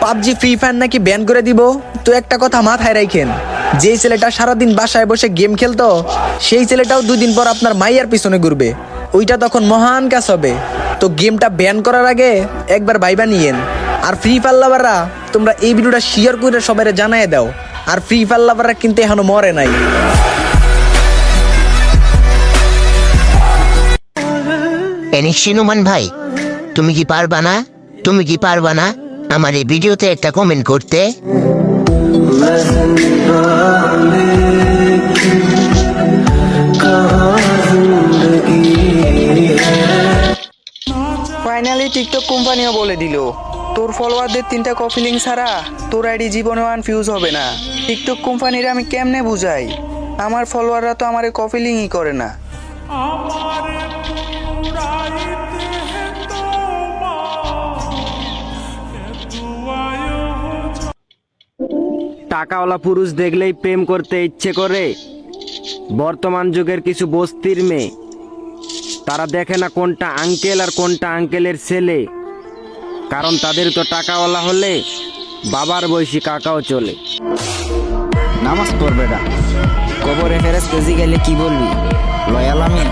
PUBG free fire নাকি ban করে দিব। তো একটা কথা মাথায় রাখেন, যেই ছেলেটা সারাদিন বাসায় বসে গেম খেলতো সেই ছেলেটাও 2 দিন পর আপনার মাইয়ার পিছনে ঘুরবে। ওইটা তখন মহান কাজ হবে। তো গেমটা ব্যান করার আগে একবার ভাইবা নিয়েন। আর ফ্রি ফায়ার লাভাররা তোমরা এই ভিডিওটা শেয়ার করে সবাই জানায় দাও। আর ফ্রি ফায়ার লাভাররা কিন্তু এখনো মরে নাই। সিনুমান ভাই, তুমি কি পারবা না আমার এই ভিডিওতে একটা কমেন্ট করতে? ফাইনালি টিকটক কোম্পানিও বলে দিল তোর ফলোয়ারদের 3টা কপি লিঙ্ক ছাড়া তোর আইডি জীবনে ফিউজ হবে না। টিকটক কোম্পানির আমি কেমনে বুঝাই, আমার ফলোয়াররা তো আমার কপি লিঙ্কই করে না। টাকাওয়ালা পুরুষ দেখলেই প্রেম করতে ইচ্ছে করে। বর্তমান যুগের কিছু বস্তির মেয়ে, তারা দেখে না কোনটা আঙ্কেল আর কোনটা আঙ্কেলের ছেলে, কারণ তাদের তো টাকাওয়ালা হলে বাবার বয়সী কাকাও চলে। নামাজ পড়বে না, কবরে ফেরেস কেজি গেলে কি বলবি, লয়াল আমি।